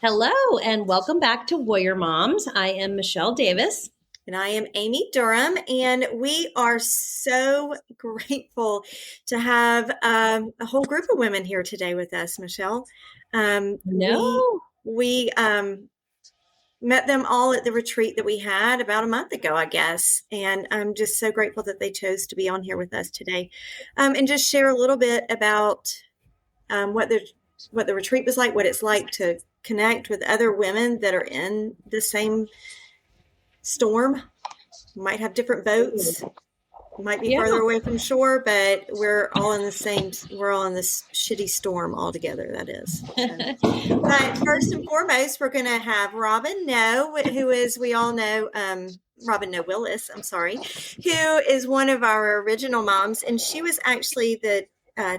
Hello, and welcome back to Warrior Moms. I am Michelle Davis. And I am Amy Durham, and we are so grateful to have a whole group of women here today with us, Michelle. We met them all at the retreat that we had about a month ago, I guess, and I'm just so grateful that they chose to be on here with us today, and just share a little bit about what the retreat was like, what it's like to connect with other women that are in the same storm. Might have different boats, might be further away from shore, but we're all in this shitty storm all together, that is. So. But first and foremost, we're going to have Robyn who is, we all know, Robyn Willis, who is one of our original moms, and she was actually the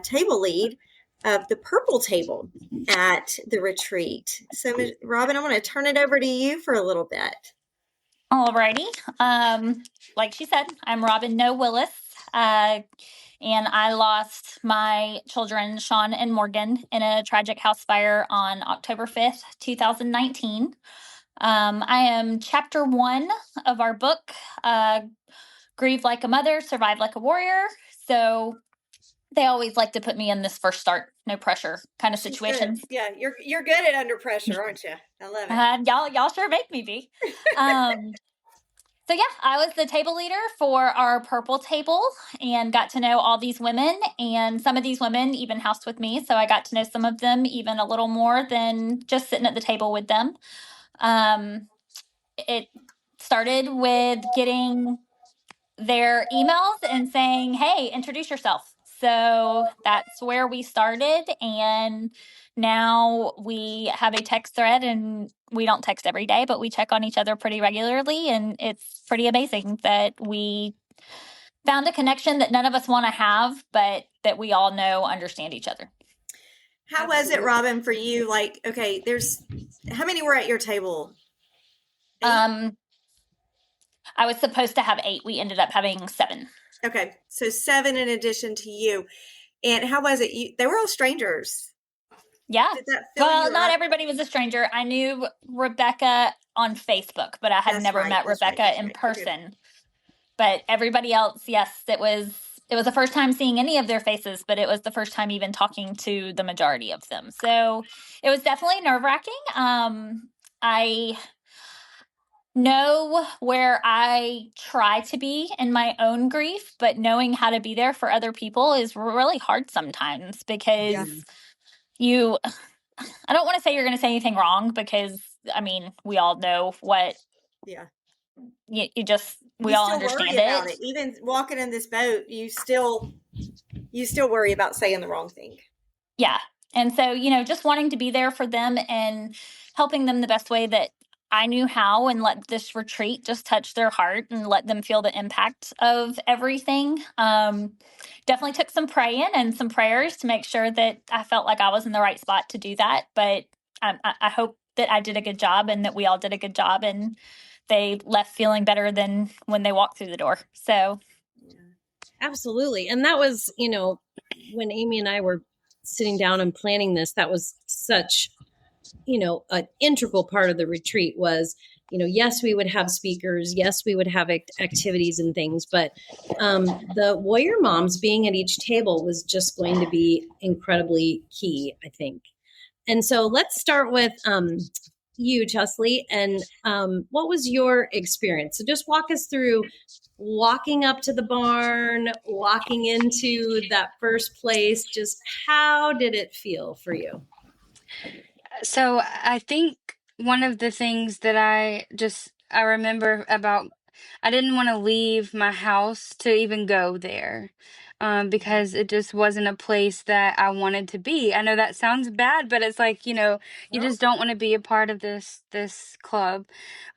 table lead of the purple table at the retreat. So, Robyn, I want to turn it over to you for a little bit. Alrighty. Like she said, I'm Robyn Willis, and I lost my children, Sean and Morgan, in a tragic house fire on October 5th, 2019. I am chapter 1 of our book, Grieve Like a Mother, Survive Like a Warrior. So they always like to put me in this first start, no pressure kind of situation. Yeah, you're good at under pressure, aren't you? I love it. Y'all sure make me be. So yeah, I was the table leader for our purple table and got to know all these women, and some of these women even housed with me. So I got to know some of them even a little more than just sitting at the table with them. It started with getting their emails and saying, hey, introduce yourself. So that's where we started. And now we have a text thread, and we don't text every day, but we check on each other pretty regularly. And it's pretty amazing that we found a connection that none of us want to have, but that we all know, understand each other. How was it, Robyn, for you? Like, okay, how many were at your table? 8? I was supposed to have 8. We ended up having 7. Okay. So 7 in addition to you. And how was it? They were all strangers. Yeah. Well, not everybody was a stranger. I knew Rebecca on Facebook, but I had never met Rebecca in person. Okay. But everybody else, yes, it was the first time seeing any of their faces, but it was the first time even talking to the majority of them. So it was definitely nerve-wracking. I know where I try to be in my own grief, but knowing how to be there for other people is really hard sometimes because I don't want to say you're going to say anything wrong because, I mean, we all know what. Yeah. We all understand worry about it. Even walking in this boat, you still worry about saying the wrong thing. Yeah. And so, just wanting to be there for them and helping them the best way that I knew how, and let this retreat just touch their heart and let them feel the impact of everything. Definitely took some praying and some prayers to make sure that I felt like I was in the right spot to do that. But I hope that I did a good job and that we all did a good job, and they left feeling better than when they walked through the door. So. Absolutely. And that was, when Amy and I were sitting down and planning this, that was such, an integral part of the retreat was, yes, we would have speakers. Yes, we would have activities and things, but the warrior moms being at each table was just going to be incredibly key, I think. And so let's start with you, Chesley, and what was your experience? So just walk us through walking up to the barn, walking into that first place. Just how did it feel for you? So I think one of the things that I remember about, I didn't want to leave my house to even go there. Because it just wasn't a place that I wanted to be. I know that sounds bad, but it's like, you just don't want to be a part of this club.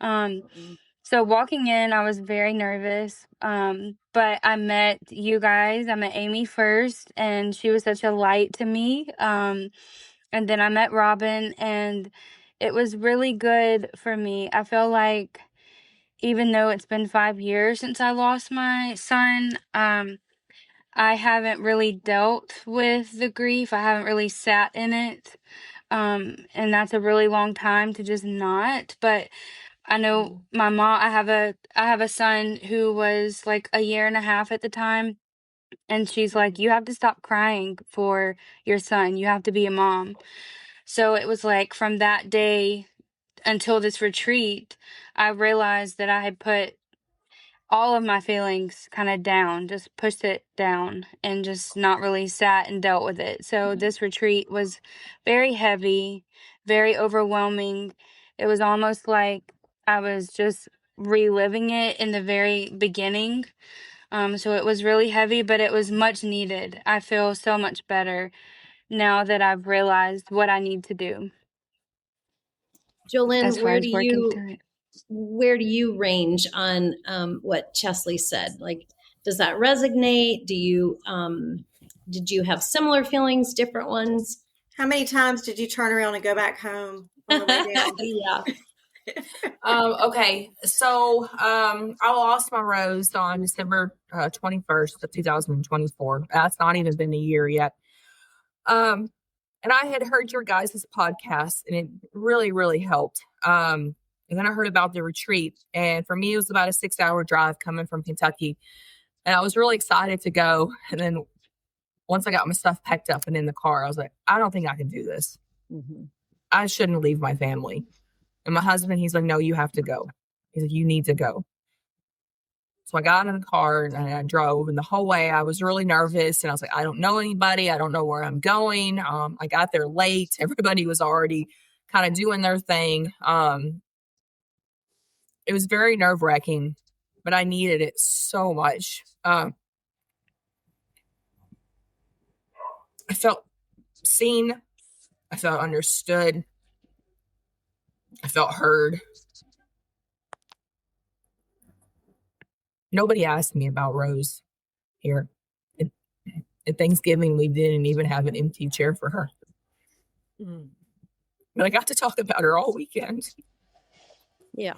So walking in, I was very nervous. But I met you guys. I met Amy first, and she was such a light to me. And then I met Robyn, and it was really good for me. I feel like even though it's been 5 years since I lost my son, I haven't really dealt with the grief. I haven't really sat in it. And that's a really long time to just not. But I know my mom, I have a son who was like a year and a half at the time. And she's like, you have to stop crying for your son. You have to be a mom. So it was like from that day until this retreat, I realized that I had put all of my feelings kind of down, just pushed it down and just not really sat and dealt with it. So this retreat was very heavy, very overwhelming. It was almost like I was just reliving it in the very beginning. So it was really heavy, but it was much needed. I feel so much better now that I've realized what I need to do Jolyn, as far as working through it. where do you range on what Chesley said? Like, does that resonate? Did you have similar feelings, different ones? How many times did you turn around and go back home on the way down? Yeah. Okay, so I lost my Rose on December 21st of 2024. That's not even been a year yet. And I had heard your guys' podcast, and it really, really helped. And then I heard about the retreat, and for me, it was about a 6-hour drive coming from Kentucky, and I was really excited to go. And then once I got my stuff packed up and in the car, I was like, I don't think I can do this. Mm-hmm. I shouldn't leave my family. And my husband, he's like, no, you have to go. He's like, you need to go. So I got in the car and I drove, and the whole way I was really nervous, and I was like, I don't know anybody. I don't know where I'm going. I got there late. Everybody was already kind of doing their thing. It was very nerve-wracking, but I needed it so much. I felt seen. I felt understood. I felt heard. Nobody asked me about Rose here. At Thanksgiving, we didn't even have an empty chair for her. But I got to talk about her all weekend. Yeah.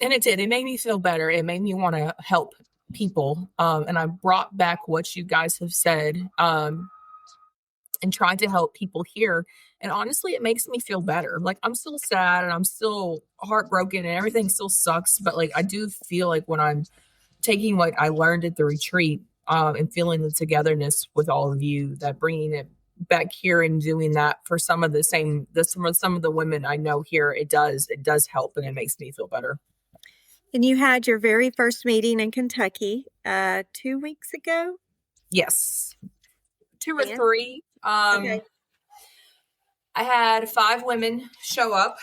And it did. It made me feel better. It made me want to help people. And I brought back what you guys have said and tried to help people here. And honestly, it makes me feel better. Like, I'm still sad and I'm still heartbroken and everything still sucks. But like, I do feel like when I'm taking what I learned at the retreat and feeling the togetherness with all of you, that bringing it back here and doing that for some of the women I know here, it does help, and it makes me feel better. And you had your very first meeting in Kentucky 2 weeks ago? Yes. 2 or 3. Okay. I had 5 women show up.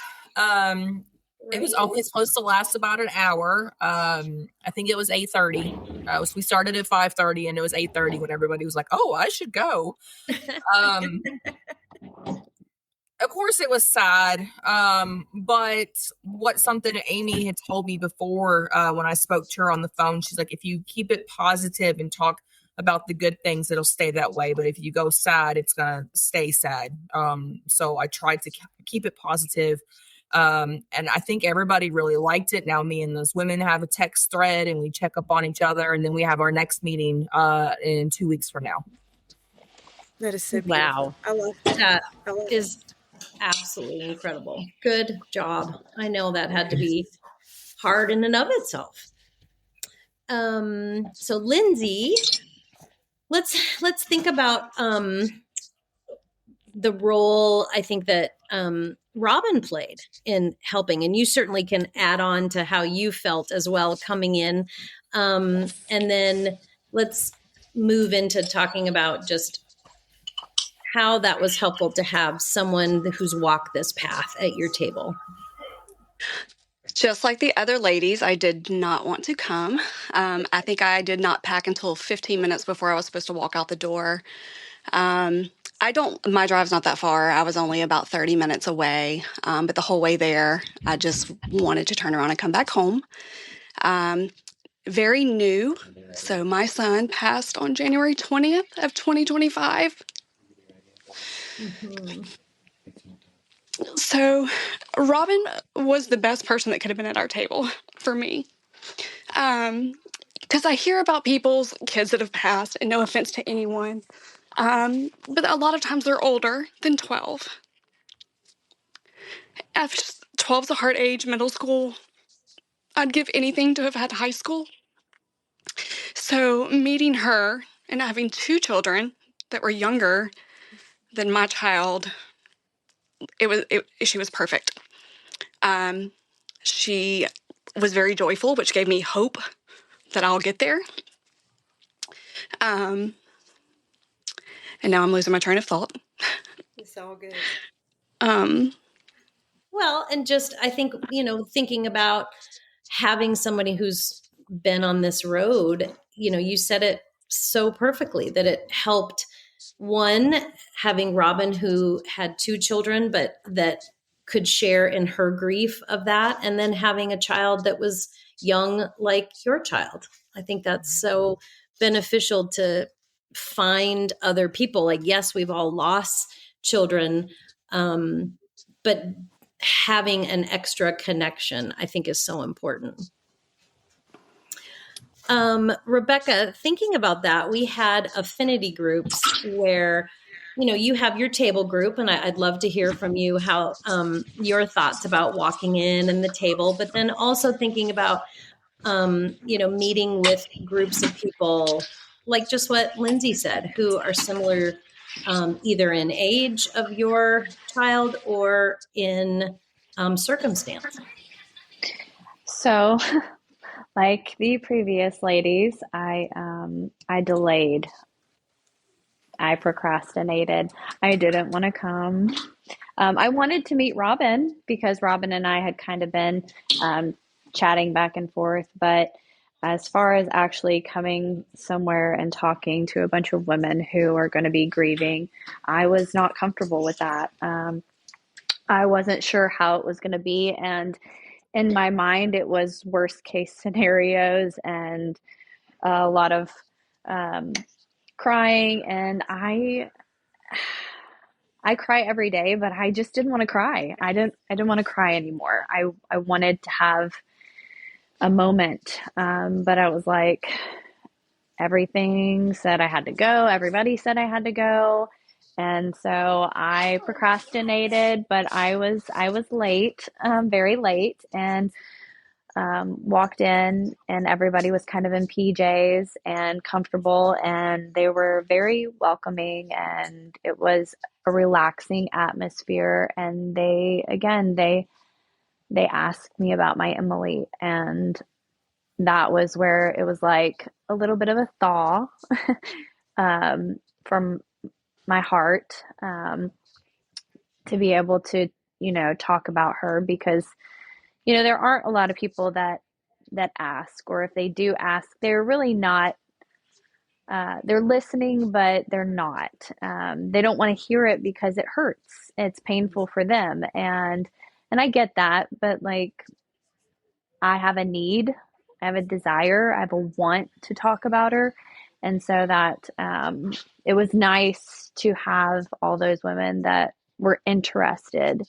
It was supposed to last about an hour. I think it was 8:30. We started at 5:30, and it was 8:30 when everybody was like, "Oh, I should go." Of course, it was sad. But something Amy had told me before when I spoke to her on the phone, she's like, "If you keep it positive and talk about the good things, it'll stay that way. But if you go sad, it's gonna stay sad." So I tried to keep it positive. And I think everybody really liked it. Now me and those women have a text thread, and we check up on each other, and then we have our next meeting in 2 weeks from now. That is so beautiful. Wow. I love That that. is absolutely incredible. Good job. I know that had to be hard in and of itself. So Lindsay, let's think about the role I think that Robyn played in helping, and you certainly can add on to how you felt as well coming in. And then let's move into talking about just how that was helpful to have someone who's walked this path at your table. Just like the other ladies, I did not want to come. I think I did not pack until 15 minutes before I was supposed to walk out the door. My drive's not that far. I was only about 30 minutes away. But the whole way there, I just wanted to turn around and come back home. Very new. So my son passed on January 20th of 2025. Mm-hmm. So Robyn was the best person that could have been at our table for me. Because I hear about people's kids that have passed, and no offense to anyone, but a lot of times they're older than 12. 12's a hard age, middle school. I'd give anything to have had high school. So meeting her and having 2 children that were younger than my child, she was perfect. She was very joyful, which gave me hope that I'll get there. And now I'm losing my train of thought. It's all good. Well, and just, I think, thinking about having somebody who's been on this road, you said it so perfectly that it helped, one, having Robyn, who had 2 children, but that could share in her grief of that. And then having a child that was young, like your child. I think that's so beneficial to find other people. Like, yes, we've all lost children, but having an extra connection, I think, is so important. Rebecca, thinking about that, we had affinity groups where, you have your table group, and I'd love to hear from you how your thoughts about walking in and the table, but then also thinking about, meeting with groups of people, like just what Lindsay said, who are similar, either in age of your child or in circumstance. So, like the previous ladies, I delayed. I procrastinated. I didn't want to come. I wanted to meet Robyn because Robyn and I had kind of been chatting back and forth. But as far as actually coming somewhere and talking to a bunch of women who are going to be grieving, I was not comfortable with that. I wasn't sure how it was going to be. And in my mind, it was worst case scenarios and a lot of crying. And I cry every day, but I just didn't want to cry. I didn't want to cry anymore. I wanted to have a moment. But I was like, everything said I had to go. Everybody said I had to go. And so I procrastinated, but I was late, very late, and walked in, and everybody was kind of in PJs and comfortable, and they were very welcoming, and it was a relaxing atmosphere. And they asked me about my Emily, and that was where it was like a little bit of a thaw from my heart, to be able to, talk about her, because, there aren't a lot of people that ask, or if they do ask, they're really not, they're listening, but they're not, they don't want to hear it because it hurts. It's painful for them. And I get that, but like, I have a need, I have a desire, I have a want to talk about her. And so that, it was nice to have all those women that were interested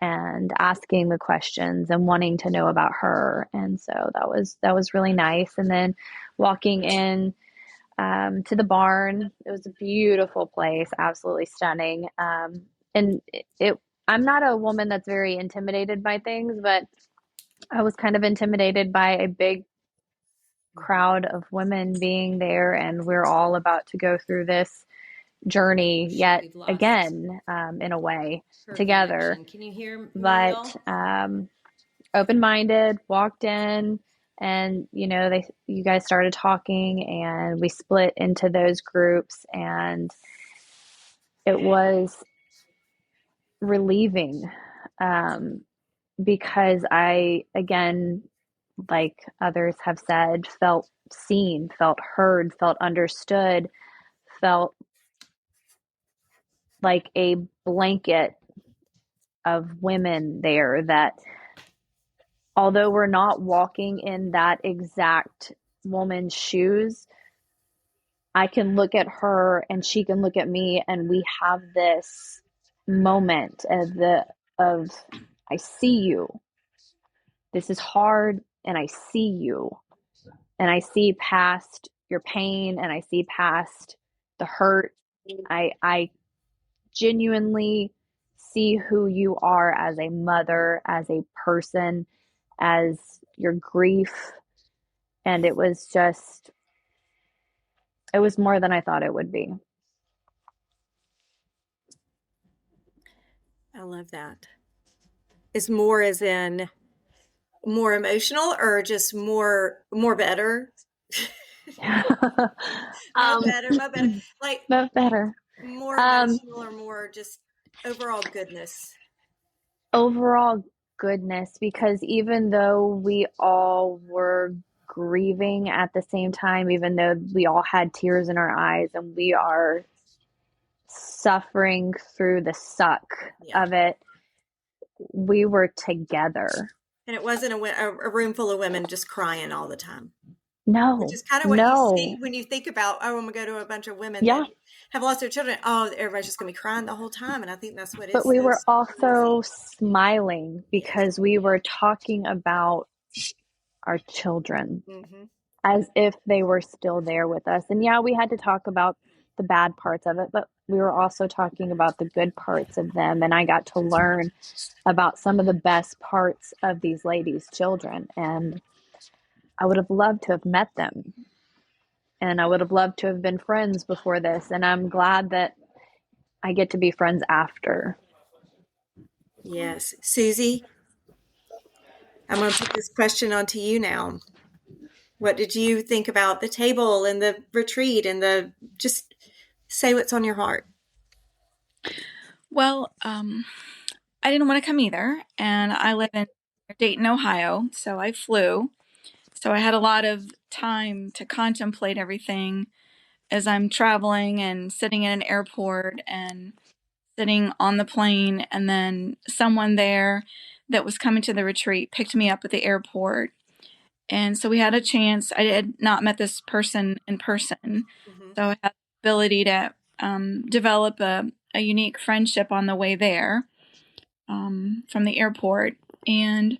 and asking the questions and wanting to know about her. And so that was really nice. And then walking in to the barn, it was a beautiful place, absolutely stunning. And I'm not a woman that's very intimidated by things, but I was kind of intimidated by a big crowd of women being there, and we're all about to go through this journey yet again, in a way, together. Can you hear me? But open-minded, walked in, and you guys started talking, and we split into those groups, and it was relieving, because I, again, like others have said, felt seen, felt heard, felt understood, felt like a blanket of women there, that although we're not walking in that exact woman's shoes, I can look at her and she can look at me, and we have this moment of I see you. This is hard, and I see you. And I see past your pain, and I see past the hurt. I genuinely see who you are as a mother, as a person, as your grief. And it was more than I thought it would be. I love that. Is more as in more emotional or just more better? Better. Like But better. more emotional or more just overall goodness? Overall goodness, because even though we all were grieving at the same time, even though we all had tears in our eyes and we are suffering through the suck of it, we were together. And it wasn't a room full of women just crying all the time. No, which is kind of what you see when you think about, I'm going to go to a bunch of women that have lost their children. Oh, everybody's just going to be crying the whole time. And I think that's what it is. But we were also smiling because we were talking about our children as if they were still there with us. And we had to talk about the bad parts of it, but we were also talking about the good parts of them. And I got to learn about some of the best parts of these ladies' children. And I would have loved to have met them. And I would have loved to have been friends before this. And I'm glad that I get to be friends after. Yes. Susie, I'm going to put this question onto you now. What did you think about the table and the retreat and just say what's on your heart? Well, I didn't want to come either. And I live in Dayton, Ohio. So I flew. So I had a lot of time to contemplate everything as I'm traveling and sitting in an airport and sitting on the plane. And then someone there that was coming to the retreat picked me up at the airport. And so we had a chance. I had not met this person in person. So I had the ability to develop a unique friendship on the way there from the airport. And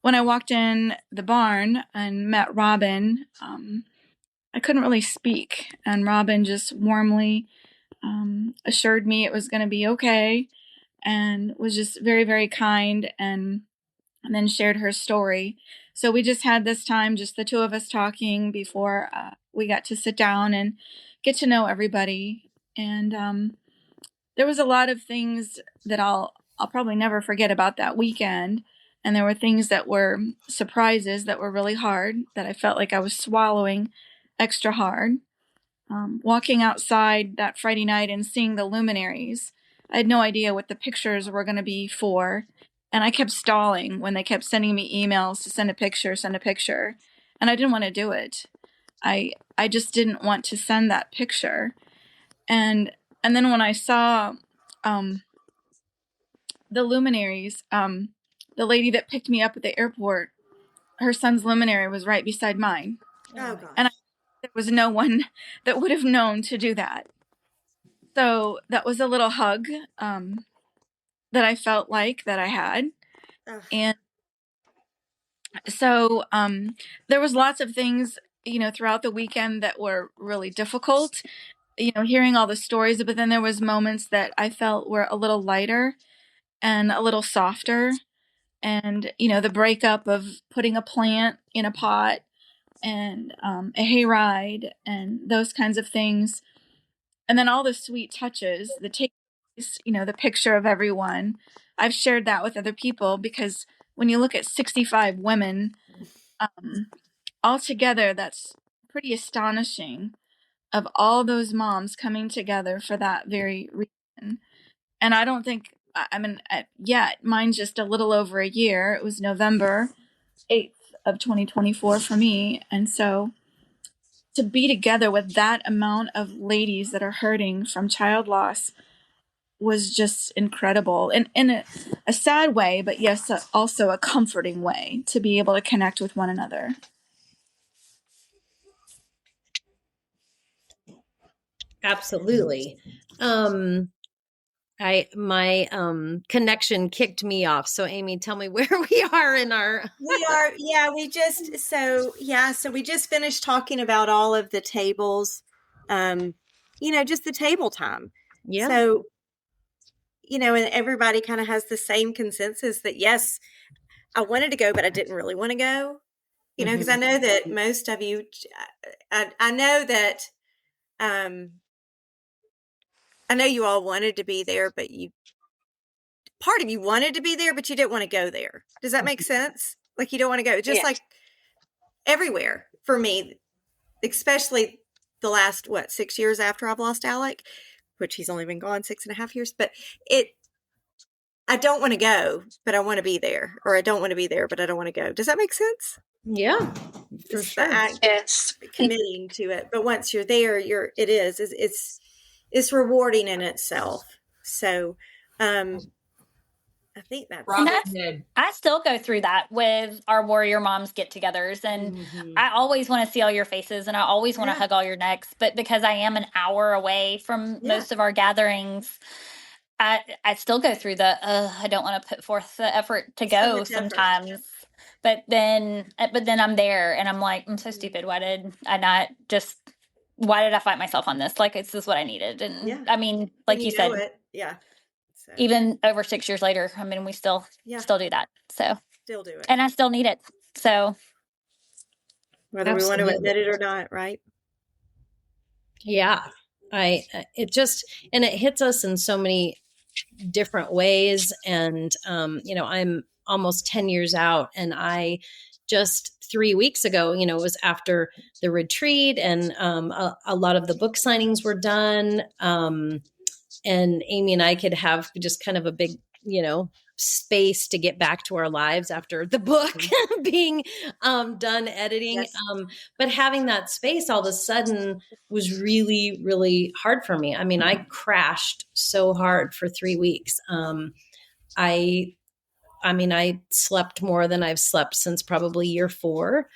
when I walked in the barn and met Robyn, I couldn't really speak. And Robyn just warmly assured me it was going to be okay and was just very, very kind and then shared her story. So we just had this time, just the two of us talking before we got to sit down and get to know everybody. And there was a lot of things that I'll probably never forget about that weekend. And there were things that were surprises that were really hard, that I felt like I was swallowing extra hard. Walking outside that Friday night and seeing the luminaries, I had no idea what the pictures were going to be for. And I kept stalling when they kept sending me emails to send a picture. And I didn't want to do it. I just didn't want to send that picture. And then when I saw the luminaries, the lady that picked me up at the airport, her son's luminary was right beside mine. Oh, gosh. And there was no one that would have known to do that. So that was a little hug that I felt like that I had. And so there was lots of things, throughout the weekend that were really difficult, hearing all the stories. But then there was moments that I felt were a little lighter and a little softer. And, the breakup of putting a plant in a pot and a hayride and those kinds of things. And then all the sweet touches, the takeaways, the picture of everyone. I've shared that with other people because when you look at 65 women all together, that's pretty astonishing, of all those moms coming together for that very reason. And I don't think, yet mine's just a little over a year. It was November 8th of 2024 for me. And so to be together with that amount of ladies that are hurting from child loss was just incredible, in a sad way, but yes, also a comforting way to be able to connect with one another. Absolutely. My connection kicked me off. So Amy, tell me where we are in our. So we just finished talking about all of the tables, just the table time. Yeah. So, and everybody kind of has the same consensus that, yes, I wanted to go, but I didn't really want to go, because I know that most of you, I know that, I know you all wanted to be there, but part of you wanted to be there, but you didn't want to go there. Does that make sense? Like, you don't want to go, just like everywhere for me, especially the last, 6 years after I've lost Alec, which he's only been gone 6.5 years, but I don't want to go, but I want to be there, or I don't want to be there, but I don't want to go. Does that make sense? Yeah, for It's sure. the act Yes. committing to it, but once you're there, it's rewarding in itself. So, I think that's And I still go through that with our Warrior Moms get-togethers, and I always want to see all your faces, and I always want to hug all your necks. But because I am an hour away from most of our gatherings, I still go through I don't want to put forth the effort to go sometimes. But then I'm there, and I'm like, I'm so stupid. Why did I fight myself on this? Like, this is what I needed. And I mean, like you said, so. Even over 6 years later, I mean, we still do that. So still do it, and I still need it. So whether we want to admit it or not, right? Yeah, it hits us in so many different ways. And, I'm almost 10 years out, and I just 3 weeks ago, it was after the retreat, and a lot of the book signings were done. And Amy and I could have just kind of a big, space to get back to our lives after the book being done editing. Yes. But having that space all of a sudden was really, really hard for me. I mean, I crashed so hard for 3 weeks. I slept more than I've slept since probably year 4.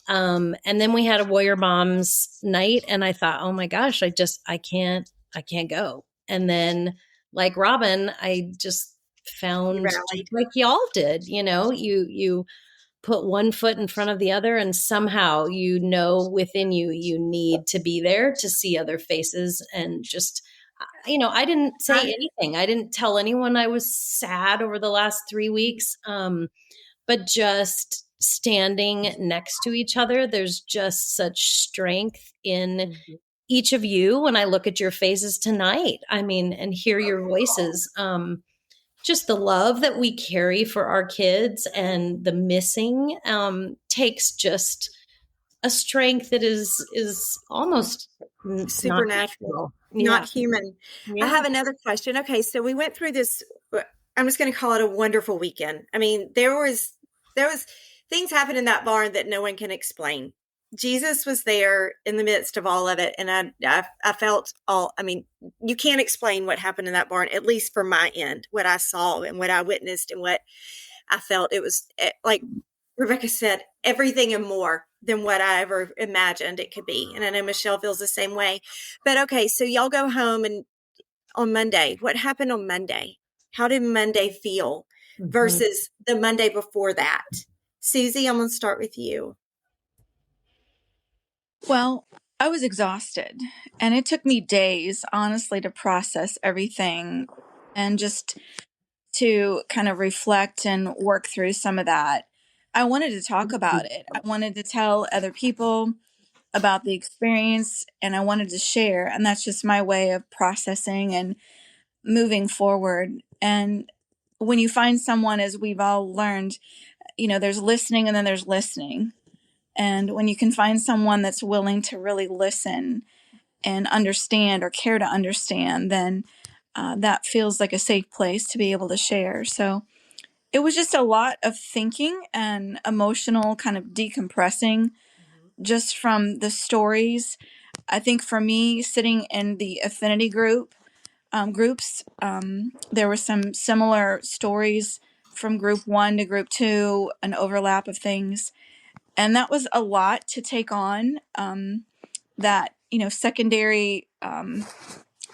And then we had a Warrior Moms night, and I thought, oh my gosh, I can't go. And then, like Robyn, I just found, like y'all did, you put one foot in front of the other, and somehow, within you need to be there to see other faces. And just, I didn't say anything. I didn't tell anyone I was sad over the last 3 weeks. But just standing next to each other, there's just such strength in each of you when I look at your faces tonight. I mean, and hear your voices. Just the love that we carry for our kids, and the missing takes just a strength that is almost supernatural, not human. I have another question. Okay, so we went through this, I'm just going to call it a wonderful weekend. I mean, there was things happened in that barn that no one can explain. Jesus was there in the midst of all of it. And I felt you can't explain what happened in that barn, at least from my end, what I saw and what I witnessed and what I felt. It was, like Rebecca said, everything and more than what I ever imagined it could be. And I know Michelle feels the same way. But okay, so y'all go home, and on Monday, what happened on Monday? How did Monday feel versus the Monday before that? Susie, I'm going to start with you. Well, I was exhausted, and it took me days, honestly, to process everything and just to kind of reflect and work through some of that. I wanted to talk about it. I wanted to tell other people about the experience, and I wanted to share. And that's just my way of processing and moving forward. And when you find someone, as we've all learned, there's listening and then there's listening. And when you can find someone that's willing to really listen and understand or care to understand, then that feels like a safe place to be able to share. So it was just a lot of thinking and emotional kind of decompressing just from the stories. I think for me, sitting in the affinity groups, there were some similar stories from group 1 to group 2, an overlap of things. And that was a lot to take on, that, secondary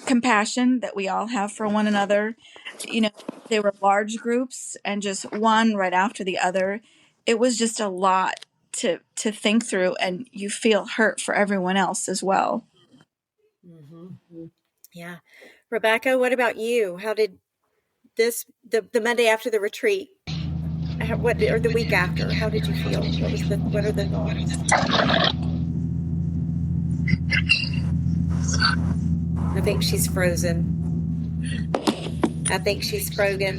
compassion that we all have for one another. They were large groups, and just one right after the other. It was just a lot to think through, and you feel hurt for everyone else as well. Yeah. Rebecca, what about you? How did the Monday after the retreat? Or the week after? How did you feel? What are the thoughts? I think she's frozen.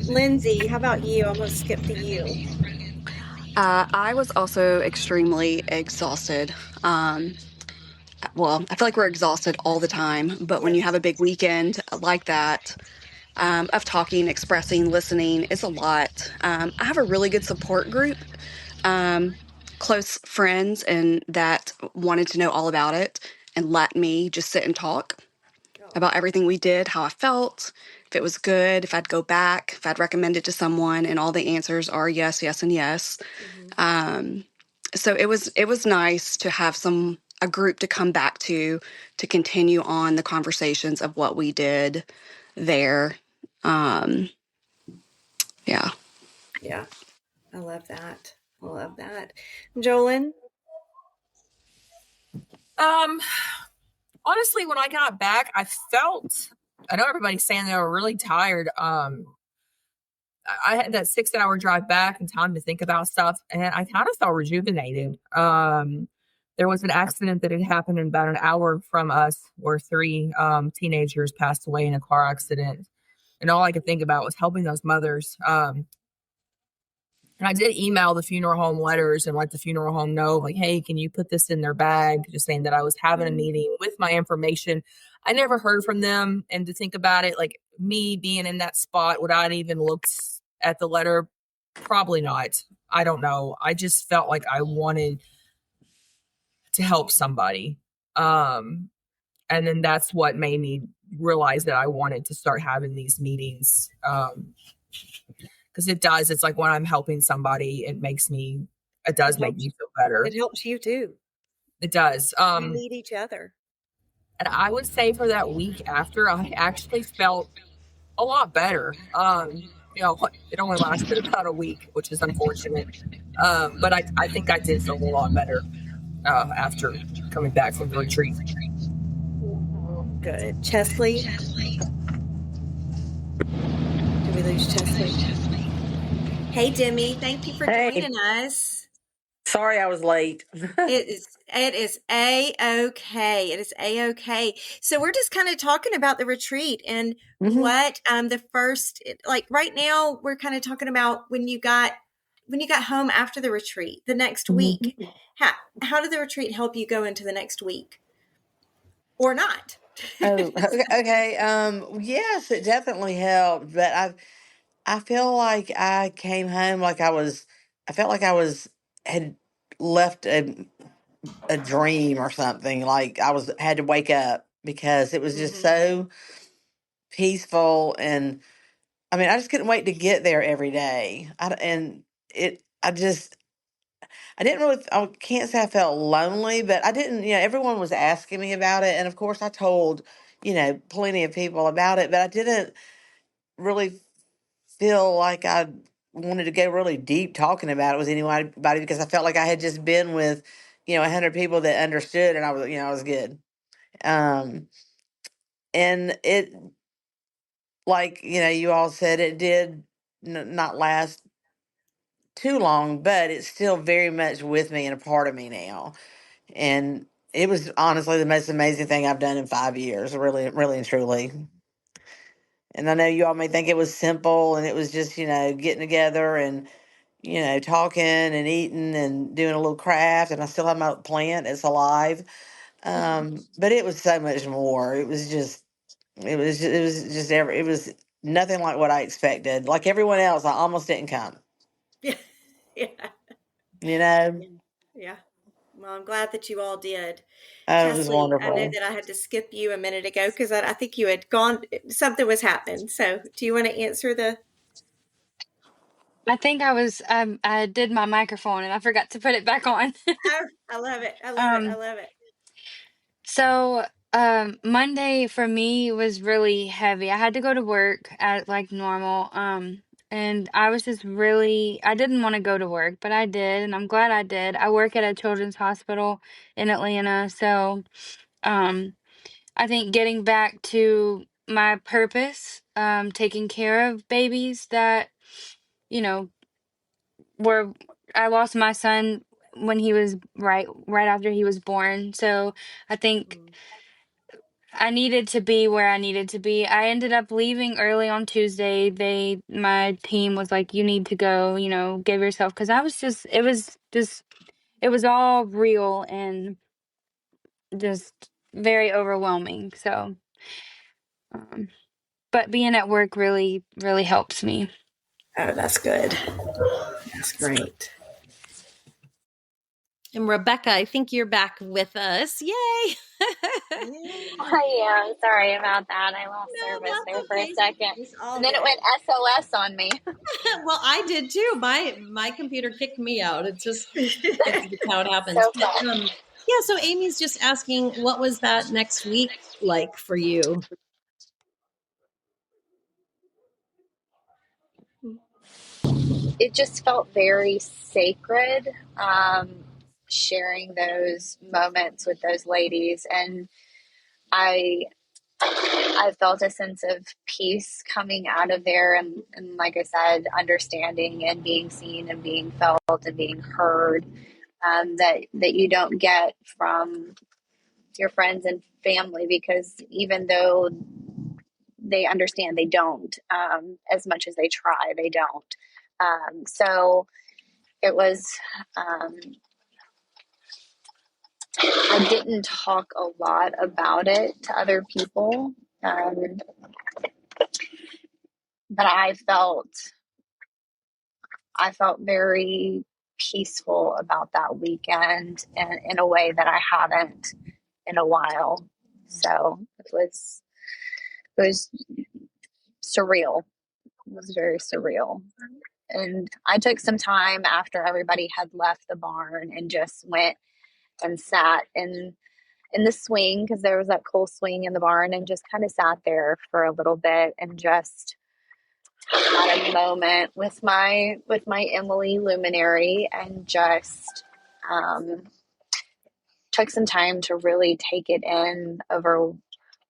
Lindsay, how about you? I'm going to skip to you. I was also extremely exhausted. Well, I feel like we're exhausted all the time, but when you have a big weekend like that, of talking, expressing, listening, it's a lot. I have a really good support group, close friends, and that wanted to know all about it and let me just sit and talk about everything we did, how I felt, if it was good, if I'd go back, if I'd recommend it to someone, and all the answers are yes, yes, and yes. So it was nice to have a group to come back to continue on the conversations of what we did there. Yeah. Yeah. I love that. Jolyn? Honestly, when I got back, I know everybody's saying they were really tired. I had that 6-hour drive back and time to think about stuff, and I kind of felt rejuvenated. There was an accident that had happened in about an hour from us where 3 teenagers passed away in a car accident. And all I could think about was helping those mothers. And I did email the funeral home letters and let the funeral home know, like, hey, can you put this in their bag? Just saying that I was having a meeting with my information. I never heard from them. And to think about it, like me being in that spot, would I have even looked at the letter? Probably not. I don't know. I just felt like I wanted to help somebody. And then that's what made me realize that I wanted to start having these meetings. Because it's like when I'm helping somebody, it does make me feel better. It helps you too. It does. We need each other. And I would say for that week after, I actually felt a lot better. It only lasted about a week, which is unfortunate. But I think I did feel a lot better after coming back from the retreat. Good. Chesley? Did we lose Chesley? Hey, Demi. Thank you for joining us. Sorry I was late. It is A-okay. It is A-okay. So we're just kind of talking about the retreat and what the first, like right now, we're kind of talking about when you got home after the retreat, the next week. How did the retreat help you go into the next week? Or not? Okay. Yes, it definitely helped, but I feel like I came home like I felt like had left a dream or something. Like had to wake up because it was just so peaceful. And I mean, I just couldn't wait to get there every day. I can't say I felt lonely, but I didn't, everyone was asking me about it. And of course I told, plenty of people about it, but I didn't really feel like I wanted to go really deep talking about it with anybody because I felt like I had just been with, 100 people that understood, and I was good. And it, like, you all said, it did not last too long, but it's still very much with me and a part of me now. And it was honestly the most amazing thing I've done in 5 years, really, really and truly. And I know you all may think it was simple and it was just, getting together and, talking and eating and doing a little craft. And I still have my plant, it's alive. But it was so much more. It was nothing like what I expected. Like everyone else, I almost didn't come. Yeah. Yeah. Well, I'm glad that you all did. Oh, it was Chesley, wonderful. I know that I had to skip you a minute ago because I think you had gone, something was happening. So do you want to answer I think I did my microphone and I forgot to put it back on. Oh, I love it. I love it. So, Monday for me was really heavy. I had to go to work at like normal. And I was just I didn't want to go to work, but I did, and I'm glad I did. I work at a children's hospital in Atlanta, so, I think getting back to my purpose, taking care of babies that, you know, were I lost my son when he was right after he was born. So I think I needed to be where I needed to be. I ended up leaving early on Tuesday. My team was like, you need to go, give yourself, because it was all real and just very overwhelming. So, but being at work really, really helps me. Oh, that's good. That's great. And Rebecca, I think you're back with us. Yay! I am sorry about that. I lost service there for a second, and then it went SOS on me. Well, I did too. My computer kicked me out. It's just how it happens. So But, yeah. So Amy's just asking, what was that next week like for you? it just felt very sacred, sharing those moments with those ladies, and I felt a sense of peace coming out of there, and like I said, understanding and being seen and being felt and being heard, that you don't get from your friends and family, because even though they understand, they don't, as much as they try, they don't. So it was, I didn't talk a lot about it to other people, but I felt very peaceful about that weekend, and in a way that I haven't in a while. So it was surreal. It was very surreal. And I took some time after everybody had left the barn and just went and sat in the swing, because there was that cool swing in the barn, and just kind of sat there for a little bit and just had a moment with my Emily luminary, and just took some time to really take it in over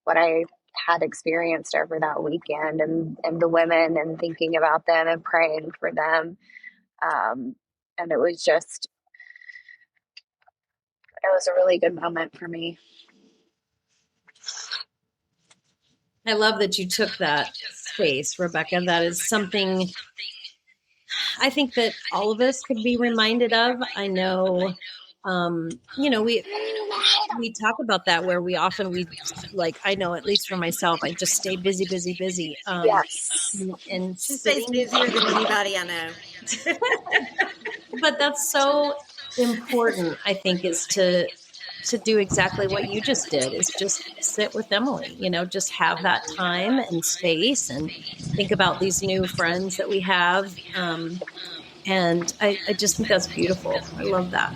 what I had experienced over that weekend, and the women, and thinking about them and praying for them. And it was a really good moment for me. I love that you took that space, Rebecca. That is something I think that all of us could be reminded of. I know, we talk about that, where we like, I know, at least for myself, I just stay busy, busy, busy. Yes. And She stays busier than anybody I know. But that's so important, I think, is to do exactly what you just did, is just sit with Emily, just have that time and space, and think about these new friends that we have. And I just think that's beautiful. I love that.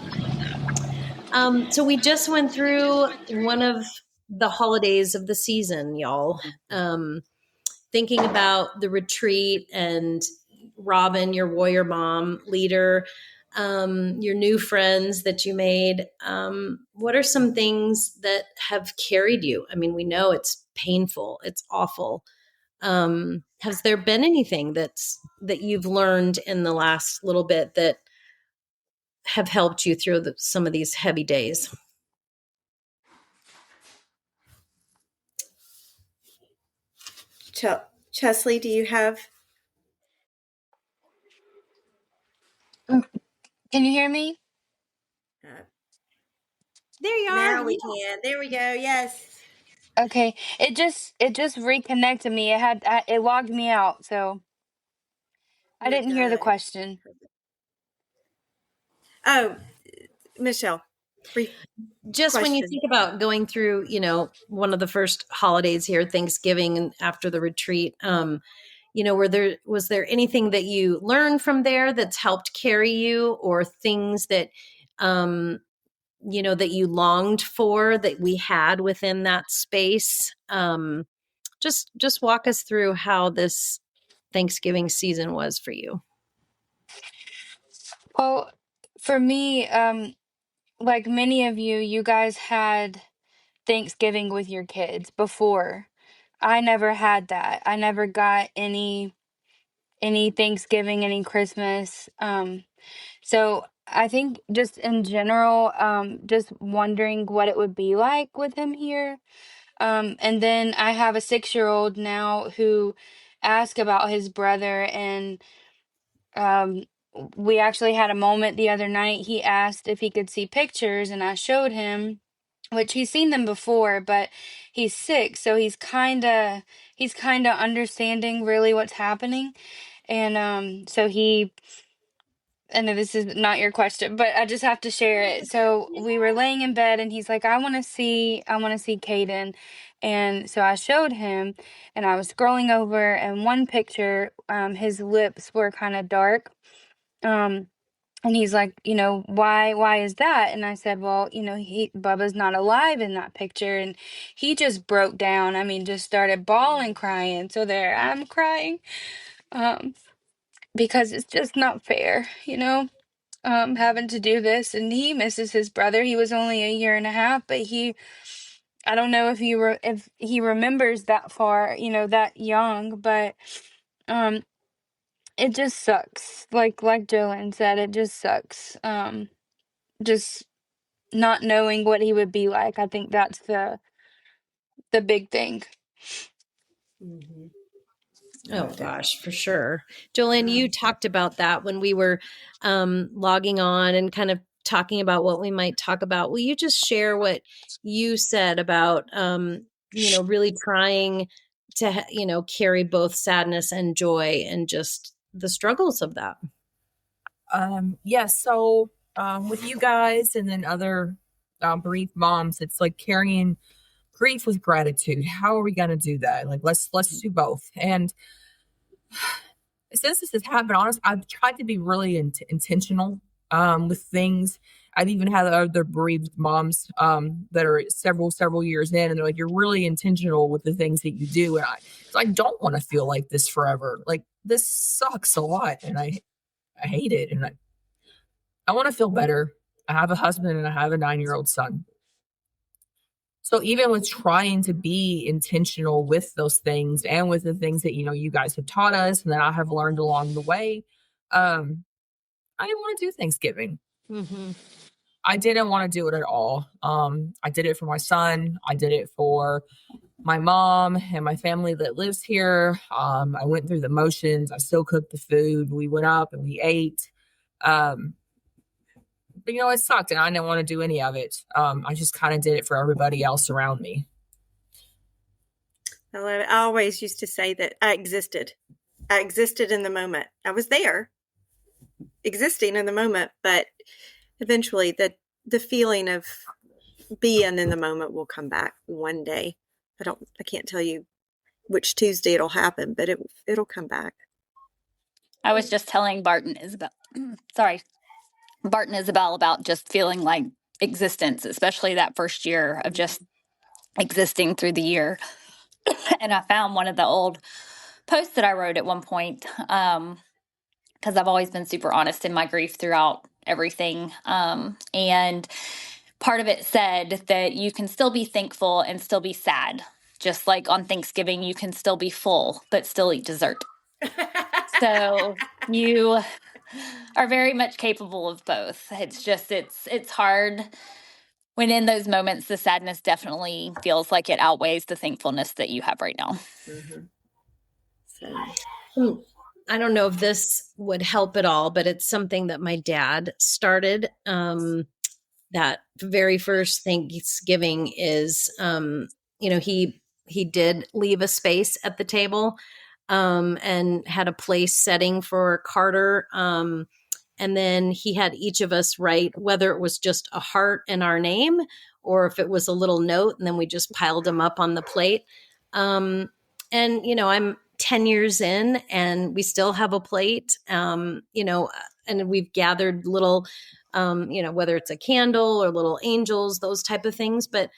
So we just went through one of the holidays of the season, y'all. Thinking about the retreat, and Robyn, your warrior mom leader, your new friends that you made. What are some things that have carried you? I mean, we know it's painful, it's awful. Has there been anything that you've learned in the last little bit that have helped you through some of these heavy days? Chesley, do you have? Can you hear me? There you are. Now we can. There we go. Yes. Okay. It just reconnected me. It logged me out, so I didn't hear the question. Oh, Michelle. Just question. When you think about going through, one of the first holidays here, Thanksgiving, and after the retreat, was there anything that you learned from there that's helped carry you, or things that, that you longed for that we had within that space? Just walk us through how this Thanksgiving season was for you. Well, for me, like many of you guys had Thanksgiving with your kids before. I never had that. I never got any Thanksgiving, any Christmas. So I think just in general, just wondering what it would be like with him here. And then I have a 6-year-old now who asked about his brother, and um, we actually had a moment the other night. He asked if he could see pictures, and I showed him, which he's seen them before, but he's 6, so he's kind of understanding really what's happening. And so he, I know this is not your question, but I just have to share it. So we were laying in bed, and he's like, I want to see Caden. And so I showed him, and I was scrolling over, and one picture, his lips were kind of dark. Um, and he's like, why is that? And I said, well, Bubba's not alive in that picture. And he just broke down. I mean, just started bawling, crying. So there, I'm crying, because it's just not fair, having to do this. And he misses his brother. He was only a year and a half, but I don't know if he remembers that far, that young, but um, it just sucks. Like Jolyn said, it just sucks. Just not knowing what he would be like. I think that's the big thing. Mm-hmm. Oh gosh, for sure. Jolyn, you talked about that when we were logging on and kind of talking about what we might talk about. Will you just share what you said about really trying to carry both sadness and joy and just the struggles of that? So with you guys and then other bereaved moms, it's like carrying grief with gratitude. How are we going to do that? Like, let's do both. And since this has happened, honestly, I've tried to be really intentional with things. I've even had other bereaved moms that are several years in, and they're like, "You're really intentional with the things that you do." And I don't want to feel like this forever. Like, this sucks a lot, and I hate it, and I want to feel better. I have a husband and I have a 9-year-old son. So even with trying to be intentional with those things and with the things that, you guys have taught us and that I have learned along the way, I didn't want to do Thanksgiving. Mm-hmm. I didn't want to do it at all. I did it for my son. I did it for my mom and my family that lives here. I went through the motions. I still cooked the food. We went up and we ate. But it sucked and I didn't want to do any of it. I just kind of did it for everybody else around me. I always used to say that I existed. I existed in the moment. I was there, existing in the moment, but eventually the feeling of being in the moment will come back one day. I can't tell you which Tuesday it'll happen, but it'll come back. I was just telling Bart and Isabel about just feeling like existence, especially that first year of just existing through the year. And I found one of the old posts that I wrote at one point, because I've always been super honest in my grief throughout everything. And part of it said that you can still be thankful and still be sad. Just like on Thanksgiving, you can still be full, but still eat dessert. So you are very much capable of both. It's just, it's hard when in those moments, the sadness definitely feels like it outweighs the thankfulness that you have right now. Mm-hmm. So I don't know if this would help at all, but it's something that my dad started. That very first Thanksgiving is, he did leave a space at the table and had a place setting for Carter. And then he had each of us write whether it was just a heart and our name or if it was a little note, and then we just piled them up on the plate. And, I'm 10 years in and we still have a plate, and we've gathered little, whether it's a candle or little angels, those type of things. But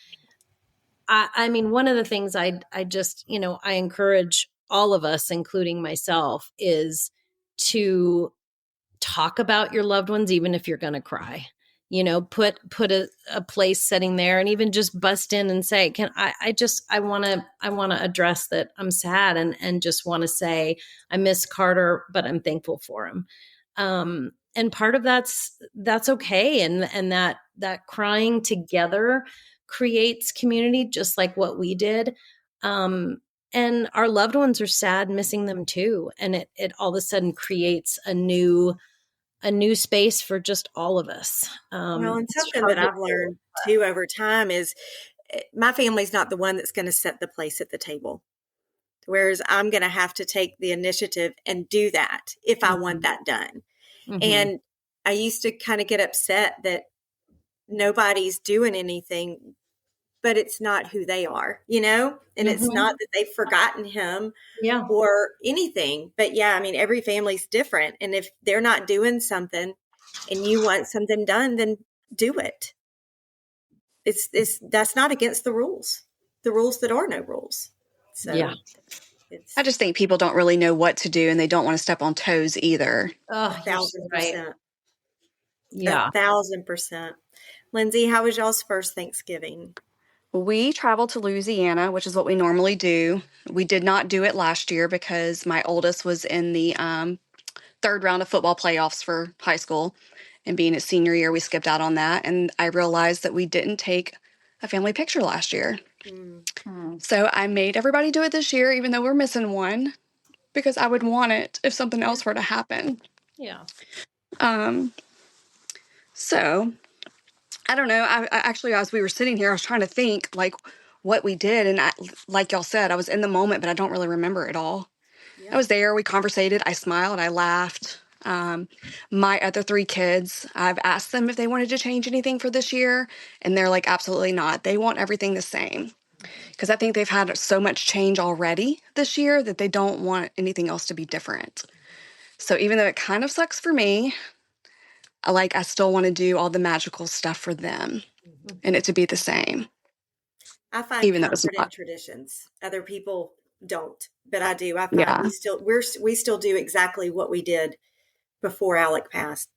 I mean, one of the things I just, I encourage all of us, including myself, is to talk about your loved ones, even if you're going to cry. put a place sitting there, and even just bust in and say, I want to address that I'm sad, and just want to say I miss Carter, but I'm thankful for him. And part of that's okay. And that crying together creates community, just like what we did. And our loved ones are sad, missing them too. And it all of a sudden creates a new space for just all of us. Well, and something that I've learned too over time is my family's not the one that's going to set the place at the table. Whereas I'm going to have to take the initiative and do that if I want that done. Mm-hmm. And I used to kind of get upset that nobody's doing anything, but it's not who they are, and it's not that they've forgotten him or anything. But yeah, I mean, every family's different. And if they're not doing something and you want something done, then do it. That's not against the rules that are no rules. So yeah. I just think people don't really know what to do, and they don't want to step on toes either. 1,000%. Yeah. 1,000%. Lindsay, how was y'all's first Thanksgiving? We traveled to Louisiana, which is what we normally do. We did not do it last year because my oldest was in the third round of football playoffs for high school. And being its senior year, we skipped out on that. And I realized that we didn't take a family picture last year. So I made everybody do it this year, even though we're missing one, because I would want it if something else were to happen. Yeah. So I don't know. I actually, as we were sitting here, I was trying to think like what we did. And like y'all said, I was in the moment, but I don't really remember it all. Yeah. I was there. We conversated. I smiled. I laughed. My other 3 kids, I've asked them if they wanted to change anything for this year. And they're like, absolutely not. They want everything the same. Because I think they've had so much change already this year that they don't want anything else to be different. So even though it kind of sucks for me, I still want to do all the magical stuff for them and it to be the same. I find even comfort in traditions. Other people don't, but I do. I find we still do exactly what we did before Alec passed.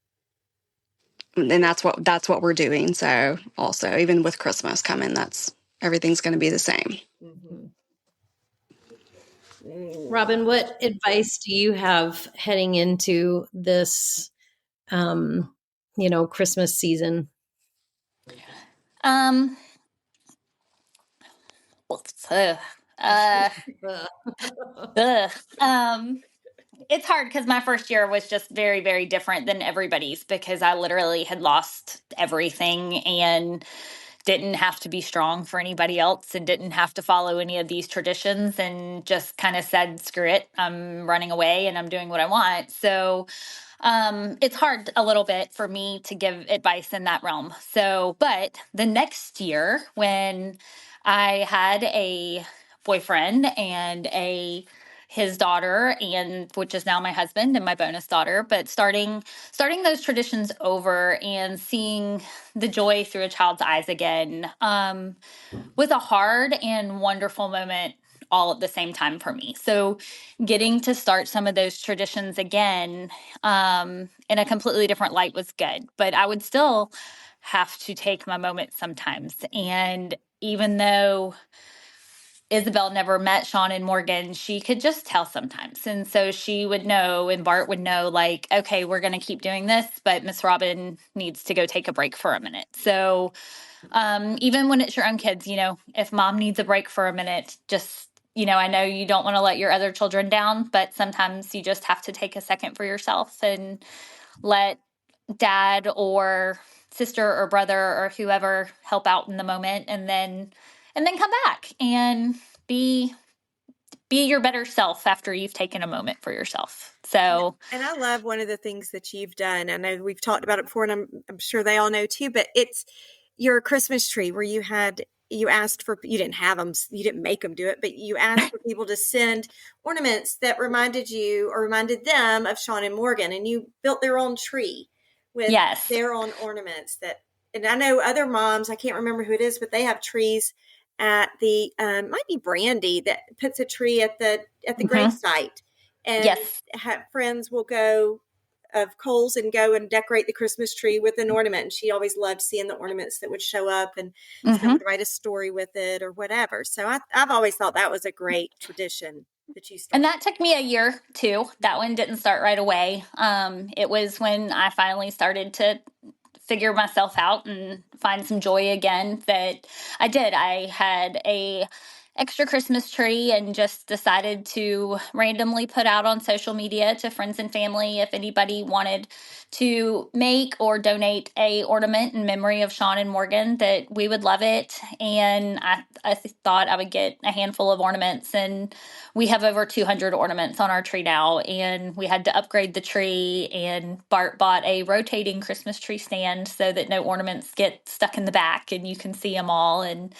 And that's what we're doing. So also, even with Christmas coming, everything's going to be the same. Robyn, what advice do you have heading into this, Christmas season? It's hard because my first year was just very, very different than everybody's, because I literally had lost everything and didn't have to be strong for anybody else and didn't have to follow any of these traditions, and just kind of said, screw it, I'm running away and I'm doing what I want. So it's hard a little bit for me to give advice in that realm. So, but the next year when I had a boyfriend and his daughter, and which is now my husband and my bonus daughter, but starting those traditions over and seeing the joy through a child's eyes again was a hard and wonderful moment all at the same time for me. So getting to start some of those traditions again in a completely different light was good, but I would still have to take my moment sometimes. And even though Isabel never met Sean and Morgan, she could just tell sometimes. And so she would know, and Bart would know, like, okay, we're going to keep doing this, but Miss Robyn needs to go take a break for a minute. So even when it's your own kids, if mom needs a break for a minute, just, I know you don't want to let your other children down, but sometimes you just have to take a second for yourself and let dad or sister or brother or whoever help out in the moment, and then come back and be your better self after you've taken a moment for yourself. So, and I love one of the things that you've done. I know we've talked about it before, and I'm sure they all know too, but it's your Christmas tree where you asked for, you didn't have them, you didn't make them do it, but you asked for people to send ornaments that reminded you or reminded them of Sean and Morgan, and you built their own tree with their own ornaments and I know other moms, I can't remember who it is, but they have trees at the, might be Brandy, that puts a tree at the gravesite, and friends will go of Kohl's and go and decorate the Christmas tree with an ornament. And she always loved seeing the ornaments that would show up, and someone would write a story with it or whatever. So I've always thought that was a great tradition that you started. And that took me a year too. That one didn't start right away. It was when I finally started to figure myself out and find some joy again that I did. I had a extra Christmas tree and just decided to randomly put out on social media to friends and family if anybody wanted to make or donate a ornament in memory of Sean and Morgan, that we would love it. And I thought I would get a handful of ornaments, and we have over 200 ornaments on our tree now, and we had to upgrade the tree, and Bart bought a rotating Christmas tree stand so that no ornaments get stuck in the back and you can see them all. And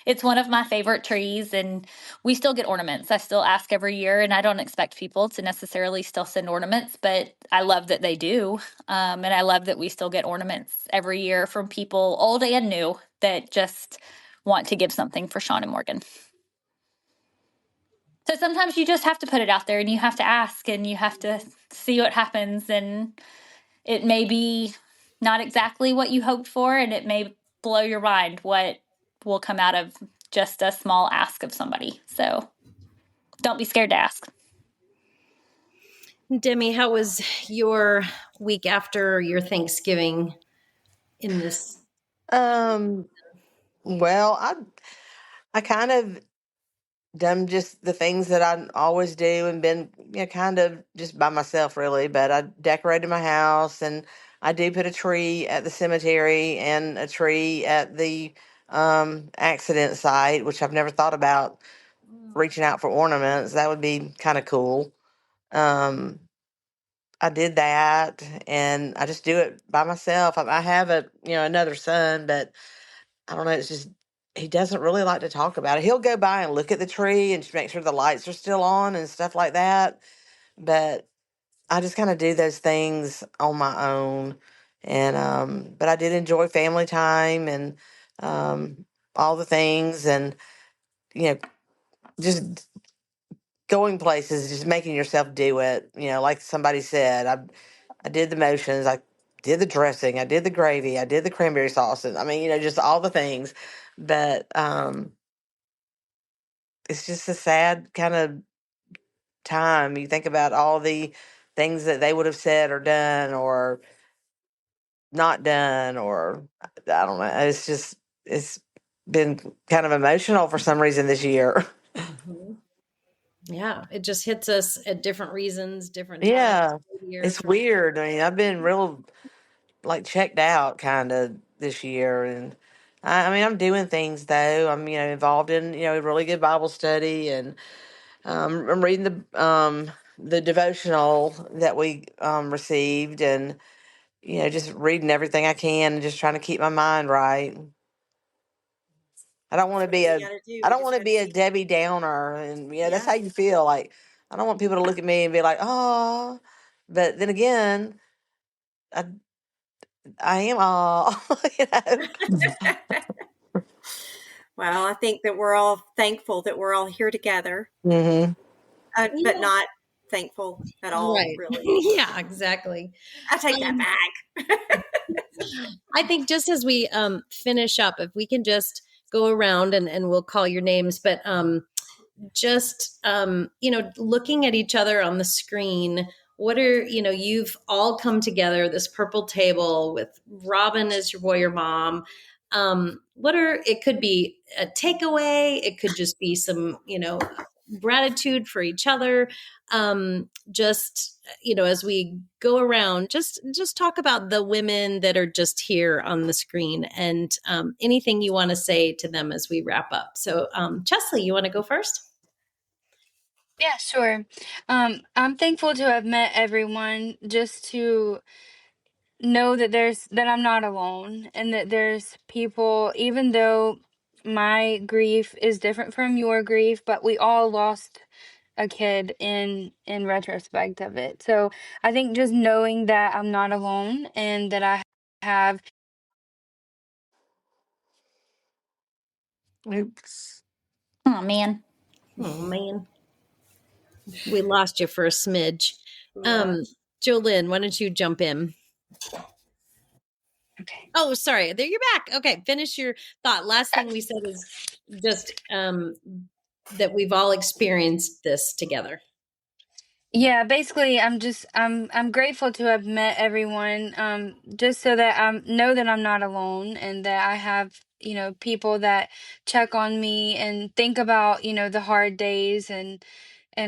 it's one of my favorite trees, and we still get ornaments. I still ask every year, and I don't expect people to necessarily still send ornaments, but I love that they do. And I love that we still get ornaments every year from people, old and new, that just want to give something for Sean and Morgan. So sometimes you just have to put it out there, and you have to ask, and you have to see what happens. And it may be not exactly what you hoped for, and it may blow your mind what will come out of just a small ask of somebody. So don't be scared to ask. Demi, how was your week after your Thanksgiving in this? Well, I kind of done just the things that I always do and been, kind of just by myself really, but I decorated my house, and I do put a tree at the cemetery and a tree at the accident site, which I've never thought about reaching out for ornaments. That would be kind of cool. Um, I did that, and I just do it by myself. I have another son, but I don't know. It's just he doesn't really like to talk about it. He'll go by and look at the tree and just make sure the lights are still on and stuff like that. But I just kind of do those things on my own. And but I did enjoy family time and all the things, and just going places, just making yourself do it. Like somebody said, I did the motions. I did the dressing. I did the gravy. I did the cranberry sauce. And I mean, just all the things. But it's just a sad kind of time. You think about all the things that they would have said or done or not done, or I don't know. It's been kind of emotional for some reason this year. Mhm. Yeah, it just hits us at different reasons, different times Yeah, of the year. it's weird. I mean, I've been real like checked out kind of this year, and I mean, I'm doing things though. I'm involved in a really good Bible study, and I'm reading the devotional that we received, and just reading everything I can and just trying to keep my mind right. I don't want to That's what be we a got to do. I We don't just want to got to be a keep. Debbie Downer, and that's Yeah. how you feel. Like I don't want people to look at me and be like, "Oh," but then again, I I am all, you know. Well, I think that we're all thankful that we're all here together, Hmm. but Yeah, not thankful at all, right. really. Yeah, exactly. I take that Um, back. I think just as we finish up, if we can just go around and we'll call your names, but just looking at each other on the screen, what are you've all come together, this purple table with Robyn as your warrior mom. What are it could be a takeaway, it could just be some gratitude for each other. Just as we go around, just talk about the women that are just here on the screen, and anything you want to say to them as we wrap up. So Chesley, you want to go first? Yeah, sure. I'm thankful to have met everyone, just to know that I'm not alone, and that there's people, even though my grief is different from your grief, but we all lost a kid in retrospect of it. So I think just knowing that I'm not alone and that I have. Oops. Oh, man. Oh man, we lost you for a smidge. Yeah. Jolyn, why don't you jump in? Okay. Oh, sorry. There, you're back. Okay, finish your thought. Last thing we said is just that we've all experienced this together. Yeah, basically I'm grateful to have met everyone, just so that I know that I'm not alone and that I have, people that check on me and think about, the hard days and